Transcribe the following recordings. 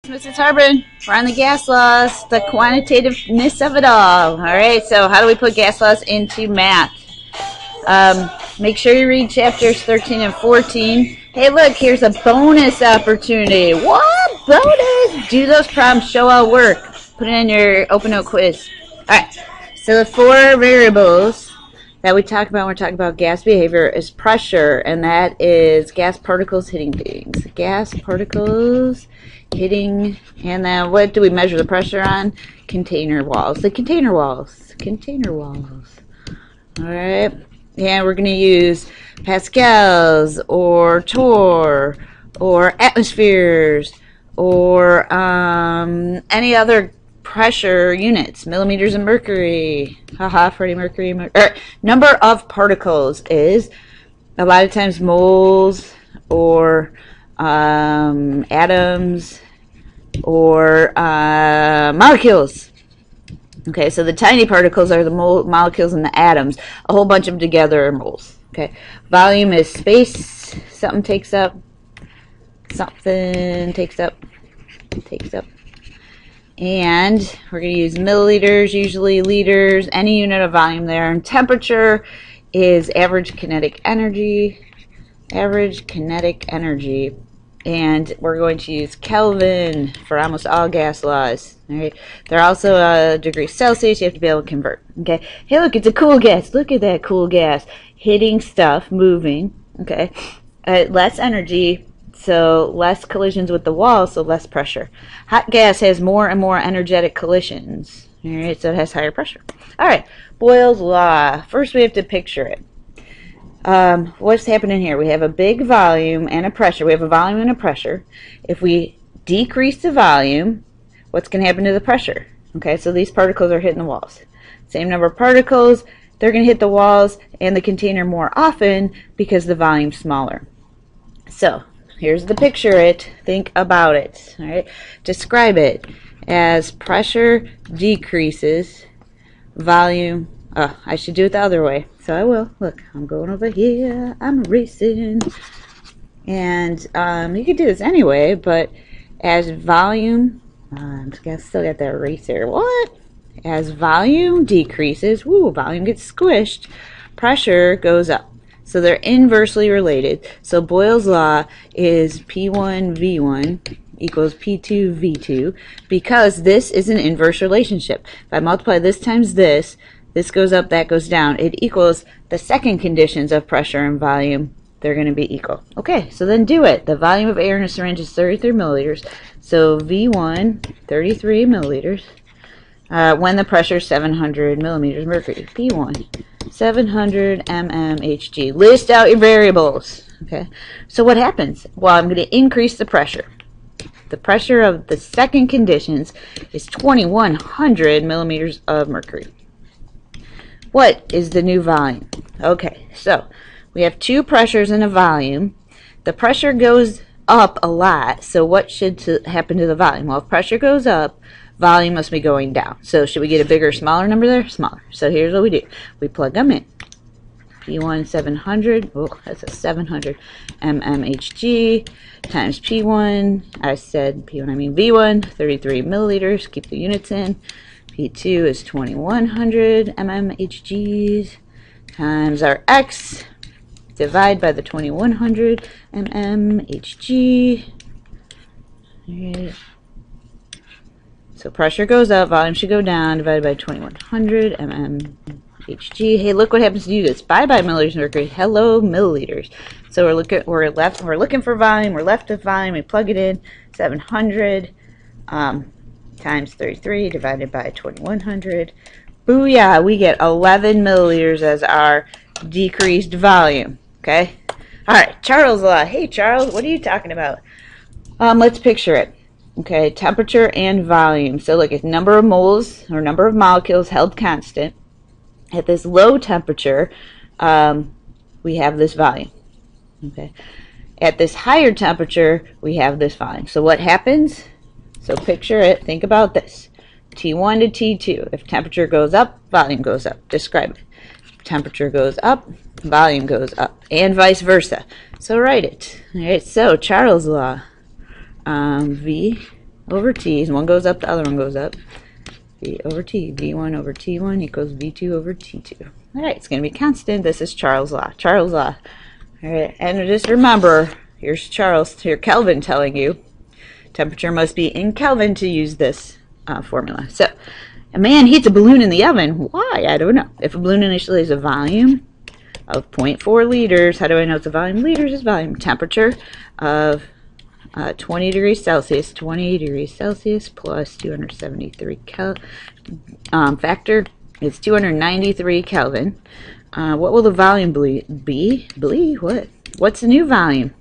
Mrs. Harbin. We're on the gas laws, the quantitativeness of it all. Alright, so how do we put gas laws into math? Make sure you read chapters 13 and 14. Hey, look, here's a bonus opportunity. What? Bonus? Do those problems, show all work. Put it in your open note quiz. Alright, so the four variables that we talk about when we're talking about gas behavior is pressure, and that is gas particles hitting things. Gas particles hitting, and then what do we measure the pressure on? Container walls. The container walls. Container walls. Alright, and we're going to use pascals, or torr, or atmospheres, or any other pressure units, millimeters of mercury. Haha, Freddie Mercury. Number of particles is a lot of times moles, or atoms, or molecules. Okay, so the tiny particles are the molecules and the atoms. A whole bunch of them together are moles. Okay, volume is space. Something takes up. Something takes up. Takes up. And we're going to use milliliters, usually liters, any unit of volume there. And temperature is average kinetic energy. Average kinetic energy. And we're going to use Kelvin for almost all gas laws. All right. They're also degrees Celsius. You have to be able to convert. Okay. Hey, look, it's a cool gas. Look at that cool gas hitting stuff, moving. Okay. Less energy, so less collisions with the wall, so less pressure. Hot gas has more and more energetic collisions. All right, so it has higher pressure. All right, Boyles Law. First, we have to picture it. What's happening here? We have a big volume and a pressure. We have a volume and a pressure. If we decrease the volume, what's going to happen to the pressure? Okay, so these particles are hitting the walls. Same number of particles, they're going to hit the walls and the container more often because the volume's smaller. So, here's the picture it. Think about it. All right, describe it as pressure decreases, volume. Oh, I should do it the other way, so I will. Look, I'm going over here. I'm racing. And you could do this anyway, but as volume, I still got that eraser. What? As volume decreases, volume gets squished, pressure goes up. So they're inversely related. So Boyles Law is P1 V1 equals P2 V2 because this is an inverse relationship. If I multiply this times this, this goes up, that goes down. It equals the second conditions of pressure and volume. They're going to be equal. Okay, so then do it. The volume of air in a syringe is 33 milliliters. So V1, 33 milliliters. When the pressure is 700 millimeters mercury. P1, 700 mmHg. List out your variables. Okay, so what happens? Well, I'm going to increase the pressure. The pressure of the second conditions is 2100 millimeters of mercury. What is the new volume? Okay, so we have two pressures and a volume. The pressure goes up a lot, so what should happen to the volume? Well, if pressure goes up, volume must be going down. So should we get a bigger or smaller number there? Smaller. So here's what we do. We plug them in. P1 700, oh, that's a 700 mmHg times P1, I said P1, I mean V1, 33 milliliters, keep the units in. P2 is 2100 mmHgs times our X, divide by the 2100 mmHg. Right. So pressure goes up, volume should go down, divided by 2100 mmHg. Hey, look what happens to you. This bye-bye milliliters of mercury. Hello, milliliters. So we're looking for volume. We're left with volume. We plug it in. 700 times 33 divided by 2100. Booyah! We get 11 milliliters as our decreased volume. Okay. All right. Charles Law. Hey, Charles. What are you talking about? Let's picture it. Okay, temperature and volume. So look, it's number of moles or number of molecules held constant. At this low temperature, we have this volume. Okay. At this higher temperature, we have this volume. So what happens? So picture it. Think about this. T1 to T2. If temperature goes up, volume goes up. Describe it. If temperature goes up, volume goes up. And vice versa. So write it. All right, so Charles Law. V over T. As one goes up, the other one goes up. V over T. V1 over T1 equals V2 over T2. All right, it's going to be constant. This is Charles' law. Charles' law. All right, and just remember, here's Kelvin telling you temperature must be in Kelvin to use this formula. So, a man heats a balloon in the oven. Why? I don't know. If a balloon initially has a volume of 0.4 liters, how do I know it's a volume? Liters is volume. Temperature of 20 degrees Celsius. 20 degrees Celsius plus 273 Kelvin. Factor is 293 Kelvin. What will the volume be? What? What's the new volume?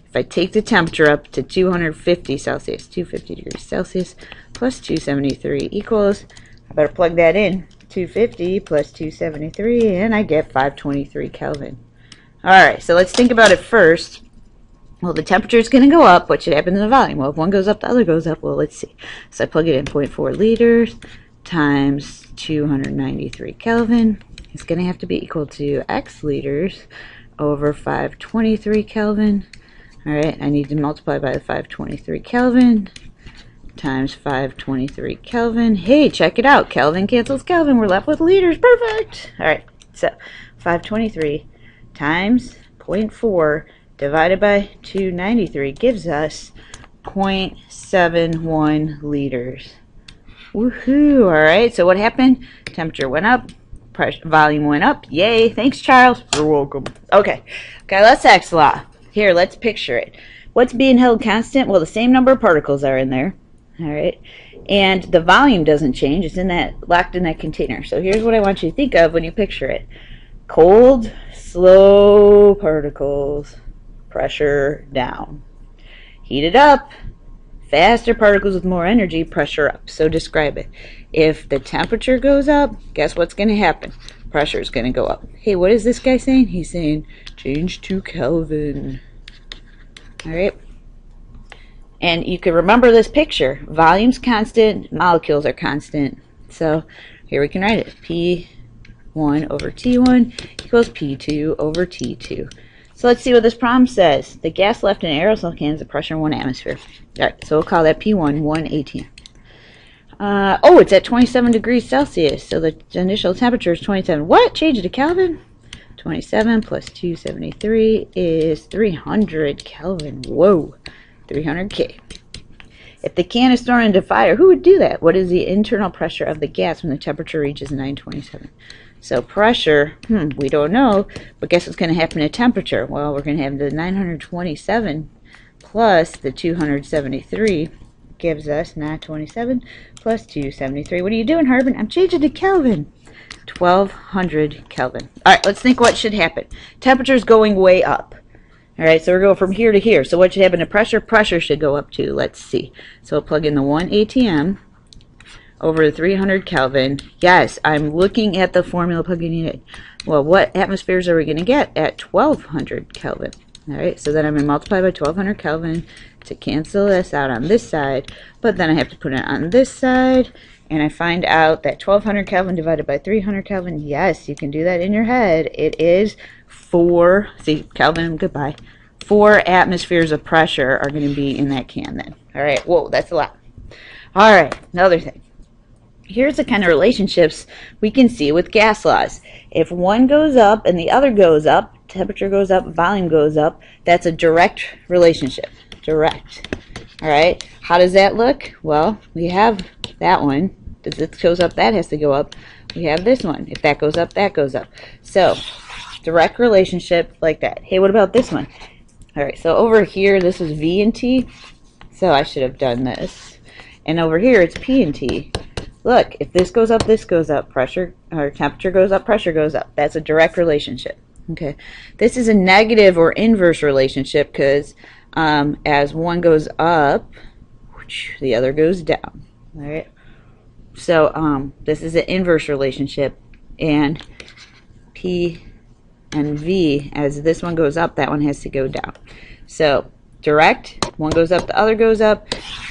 If I take the temperature up to 250 Celsius, 250 degrees Celsius plus 273 equals, I better plug that in, 250 plus 273, and I get 523 Kelvin. Alright, so let's think about it first. Well, the temperature is going to go up. What should happen to the volume? Well, if one goes up, the other goes up. Well, let's see. So I plug it in, 0.4 liters times 293 Kelvin. It's going to have to be equal to X liters over 523 Kelvin. Alright, I need to multiply by the 523 Kelvin times 523 Kelvin. Hey, check it out. Kelvin cancels Kelvin. We're left with liters. Perfect. Alright, so 523 times 0.4 divided by 293 gives us 0.71 liters. Woohoo! Alright, so what happened? Temperature went up. Volume went up. Yay. Thanks, Charles. You're welcome. Okay, let's X law. Here, let's picture it. What's being held constant? Well, the same number of particles are in there. All right. And the volume doesn't change. It's in that, locked in that container. So here's what I want you to think of when you picture it. Cold, slow particles, pressure down. Heat it up. Faster particles with more energy, pressure up. So describe it. If the temperature goes up, guess what's going to happen? Pressure is going to go up. Hey, what is this guy saying? He's saying change to Kelvin. All right. And you can remember this picture. Volume's constant, molecules are constant. So here we can write it. P1 over T1 equals P2 over T2. So let's see what this problem says. The gas left in an aerosol can is the pressure in 1 atmosphere. All right, so we'll call that P1, 1 atm. Oh, it's at 27 degrees Celsius, so the initial temperature is 27. What? Change it to Kelvin? 27 plus 273 is 300 Kelvin. Whoa, 300 K. If the can is thrown into fire, who would do that? What is the internal pressure of the gas when the temperature reaches 927? So pressure, we don't know, but guess what's going to happen to temperature? Well, we're going to have the 927 plus the 273 gives us 927 plus 273. What are you doing, Harbin? I'm changing to Kelvin. 1200 Kelvin. All right, let's think what should happen. Temperature is going way up. All right, so we're going from here to here. So what should happen to pressure? Pressure should go up too. Let's see. So we'll plug in the 1 atm over 300 Kelvin. Yes, I'm looking at the formula plugging it in. Well, what atmospheres are we going to get at 1200 Kelvin? All right, so then I'm going to multiply by 1200 Kelvin to cancel this out on this side, but then I have to put it on this side, and I find out that 1200 Kelvin divided by 300 Kelvin, yes, you can do that in your head. It is 4, see, Kelvin, goodbye. 4 atmospheres of pressure are going to be in that can then. All right, whoa, that's a lot. All right, another thing. Here's the kind of relationships we can see with gas laws. If one goes up and the other goes up, temperature goes up, volume goes up, that's a direct relationship. Direct. All right, how does that look? Well, we have that one. If this goes up, that has to go up. We have this one. If that goes up, that goes up. So, direct relationship like that. Hey, what about this one? All right, so over here, this is V and T. So I should have done this. And over here, it's P and T. Look, if this goes up, pressure or temperature goes up, pressure goes up. That's a direct relationship. Okay, this is a negative or inverse relationship because as one goes up, the other goes down. All right, so this is an inverse relationship, and P and V, as this one goes up, that one has to go down. So direct, one goes up, the other goes up.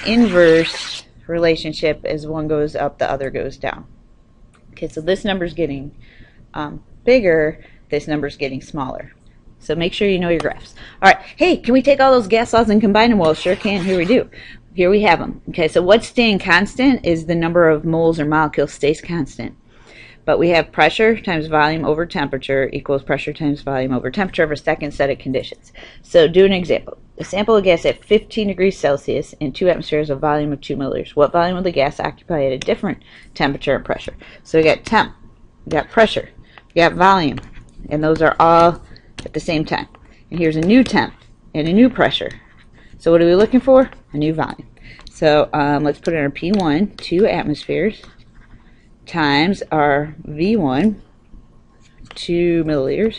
Inverse relationship is one goes up, the other goes down. Okay, so this number's getting bigger, this number's getting smaller. So make sure you know your graphs. All right, hey, can we take all those gas laws and combine them? Well, sure can. Here we do. here we have them. Okay, so what's staying constant is the number of moles or molecules stays constant. But we have pressure times volume over temperature equals pressure times volume over temperature of a second set of conditions. So do an example. A sample of gas at 15 degrees Celsius and 2 atmospheres of volume of 2 milliliters. What volume of the gas occupy at a different temperature and pressure? So we got temp, we got pressure, we got volume, and those are all at the same time. And here's a new temp and a new pressure. So what are we looking for? A new volume. So let's put in our P1, 2 atmospheres, times our V1, 2 milliliters,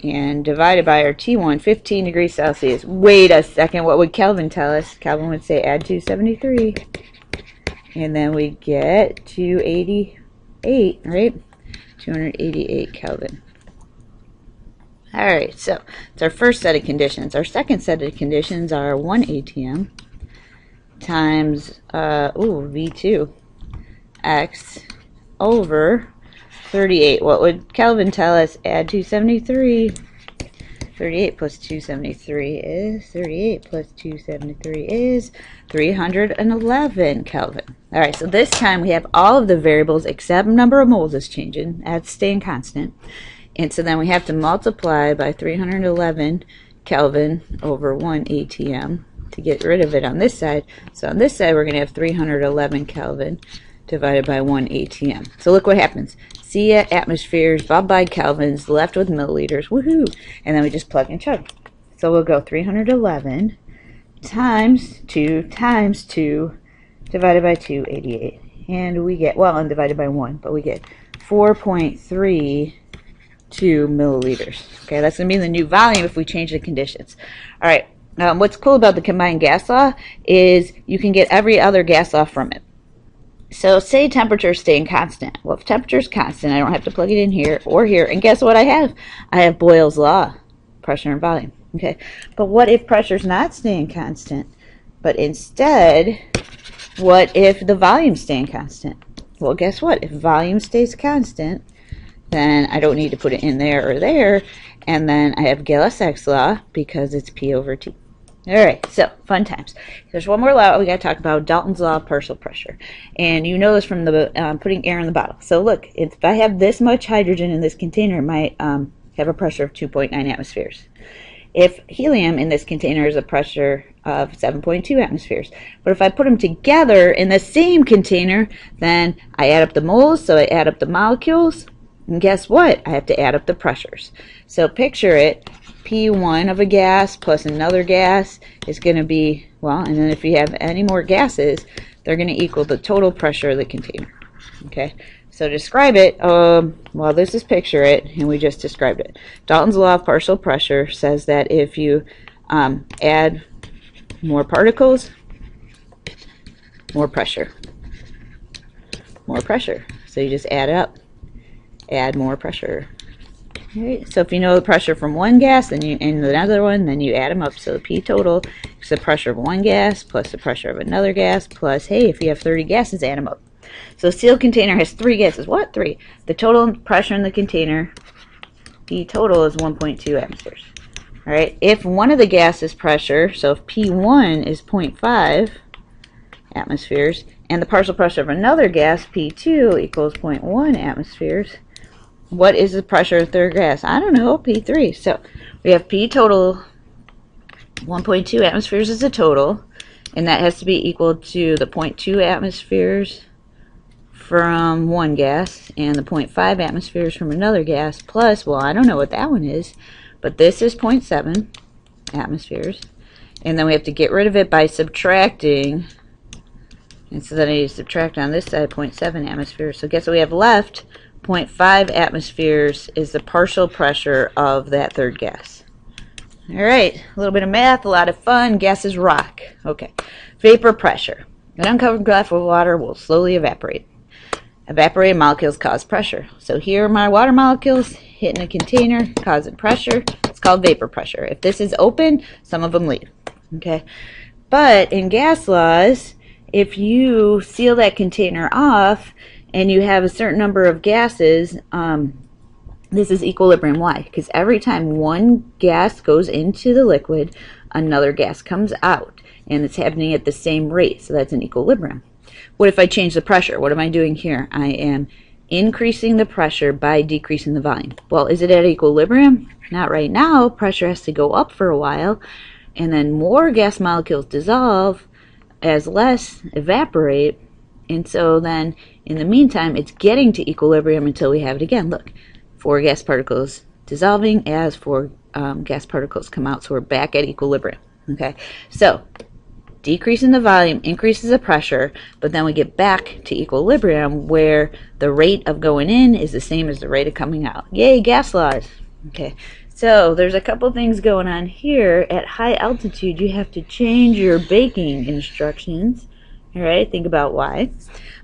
and divided by our T1, 15 degrees Celsius. Wait a second, what would Kelvin tell us? Kelvin would say add 273, and then we get 288, right? 288 Kelvin. Alright, so it's our first set of conditions. Our second set of conditions are 1 ATM times V2 x over 38. What would Kelvin tell us? Add 273. 38 plus 273 is 38 plus 273 is 311 Kelvin. Alright, so this time we have all of the variables except number of moles is changing. That's staying constant. And so then we have to multiply by 311 Kelvin over 1 ATM to get rid of it on this side. So on this side we're going to have 311 Kelvin divided by 1 ATM. So look what happens. See atmospheres, divided by kelvins, left with milliliters. Woohoo! And then we just plug and chug. So we'll go 311 times 2 divided by 288. And we get, well, undivided by 1, but we get 4.32 milliliters. Okay, that's going to be the new volume if we change the conditions. All right, what's cool about the combined gas law is you can get every other gas law from it. So say temperature is staying constant. Well, if temperature is constant, I don't have to plug it in here or here. And guess what I have? I have Boyles Law, pressure and volume. Okay, but what if pressure is not staying constant? But instead, what if the volume is staying constant? Well, guess what? If volume stays constant, then I don't need to put it in there or there. And then I have Gale-Lassax's law because it's P over T. Alright, so fun times. There's one more law we got to talk about, Dalton's law of partial pressure. And you know this from the putting air in the bottle. So look, if I have this much hydrogen in this container, it might have a pressure of 2.9 atmospheres. If helium in this container is a pressure of 7.2 atmospheres. But if I put them together in the same container, then I add up the moles, so I add up the molecules, and guess what? I have to add up the pressures. So picture it, P1 of a gas plus another gas is going to be, well, and then if you have any more gases, they're going to equal the total pressure of the container. Okay, so describe it, well, this is picture it, and we just described it. Dalton's law of partial pressure says that if you add more particles, more pressure. More pressure. So you just add up. Add more pressure. Okay, so if you know the pressure from one gas, then you and another one, then you add them up. So the P total is the pressure of one gas plus the pressure of another gas plus, hey, if you have 30 gases, add them up. So a sealed container has 3 gases. What? 3. The total pressure in the container, P total, is 1.2 atmospheres. All right. If one of the gases pressure, so if P1 is 0.5 atmospheres, and the partial pressure of another gas, P2, equals 0.1 atmospheres, what is the pressure of third gas? I don't know, P3. So we have P total, 1.2 atmospheres is the total, and that has to be equal to the 0.2 atmospheres from one gas and the 0.5 atmospheres from another gas plus, well, I don't know what that one is, but this is 0.7 atmospheres, and then we have to get rid of it by subtracting, and so then I need to subtract on this side 0.7 atmospheres. So guess what we have left? 0.5 atmospheres is the partial pressure of that third gas. Alright, a little bit of math, a lot of fun. Gases rock. Okay. Vapor pressure. An uncovered glass of water will slowly evaporate. Evaporated molecules cause pressure. So here are my water molecules hitting a container, causing pressure. It's called vapor pressure. If this is open, some of them leave. Okay. But in gas laws, if you seal that container off and you have a certain number of gases, this is equilibrium. Why? Because every time one gas goes into the liquid, another gas comes out. and it's happening at the same rate, so that's an equilibrium. What if I change the pressure? What am I doing here? I am increasing the pressure by decreasing the volume. Well, is it at equilibrium? Not right now. Pressure has to go up for a while, and then more gas molecules dissolve as less evaporate, and so then in the meantime it's getting to equilibrium until we have it again. Look, 4 gas particles dissolving as 4 gas particles come out, so we're back at equilibrium. Okay, so decreasing the volume increases the pressure, but then we get back to equilibrium where the rate of going in is the same as the rate of coming out. Yay, gas laws. Okay, so there's a couple things going on here. At high altitude, you have to change your baking instructions. All right, think about why.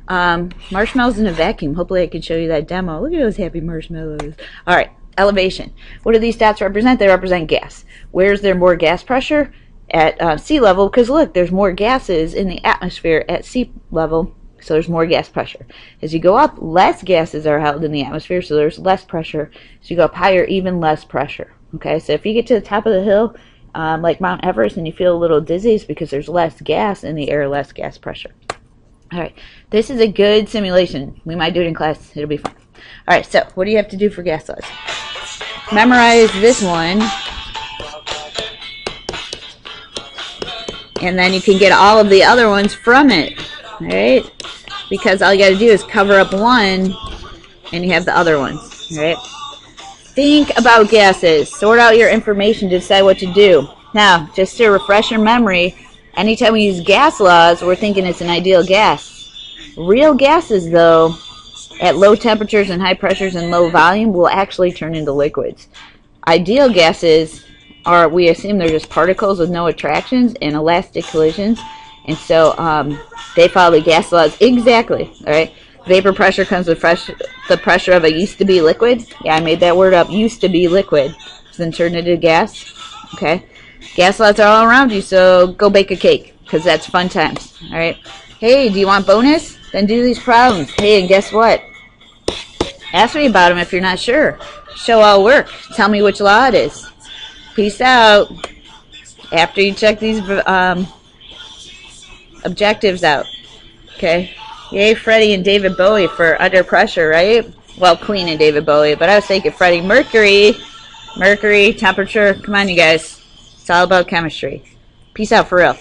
Marshmallows in a vacuum. Hopefully I can show you that demo. Look at those happy marshmallows. All right, elevation. What do these dots represent? They represent gas. Where's there more gas pressure? At sea level, because look, there's more gases in the atmosphere at sea level, so there's more gas pressure. As you go up, less gases are held in the atmosphere, so there's less pressure. As you go up higher, even less pressure. Okay, so if you get to the top of the hill, like Mount Everest, and you feel a little dizzy, it's because there's less gas in the air, less gas pressure. All right, this is a good simulation. We might do it in class. It'll be fun. All right, so what do you have to do for gas laws? Memorize this one, and then you can get all of the other ones from it. All right, because all you got to do is cover up one, and you have the other ones. All right. Think about gases. Sort out your information to decide what to do. Now, just to refresh your memory, anytime we use gas laws, we're thinking it's an ideal gas. Real gases, though, at low temperatures and high pressures and low volume, will actually turn into liquids. Ideal gases are, we assume they're just particles with no attractions and elastic collisions, and so they follow the gas laws exactly. All right. Vapor pressure comes with the pressure of a used-to-be liquid. Yeah, I made that word up, used-to-be liquid. Then turned into gas. Okay? Gas laws are all around you, so go bake a cake, because that's fun times. All right? Hey, do you want bonus? Then do these problems. Hey, and guess what? Ask me about them if you're not sure. Show all work. Tell me which law it is. Peace out. After you check these objectives out. Okay? Yay, Freddie and David Bowie for Under Pressure, right? Well, Queen and David Bowie, but I was thinking Freddie Mercury. Mercury, temperature. Come on, you guys. It's all about chemistry. Peace out for real.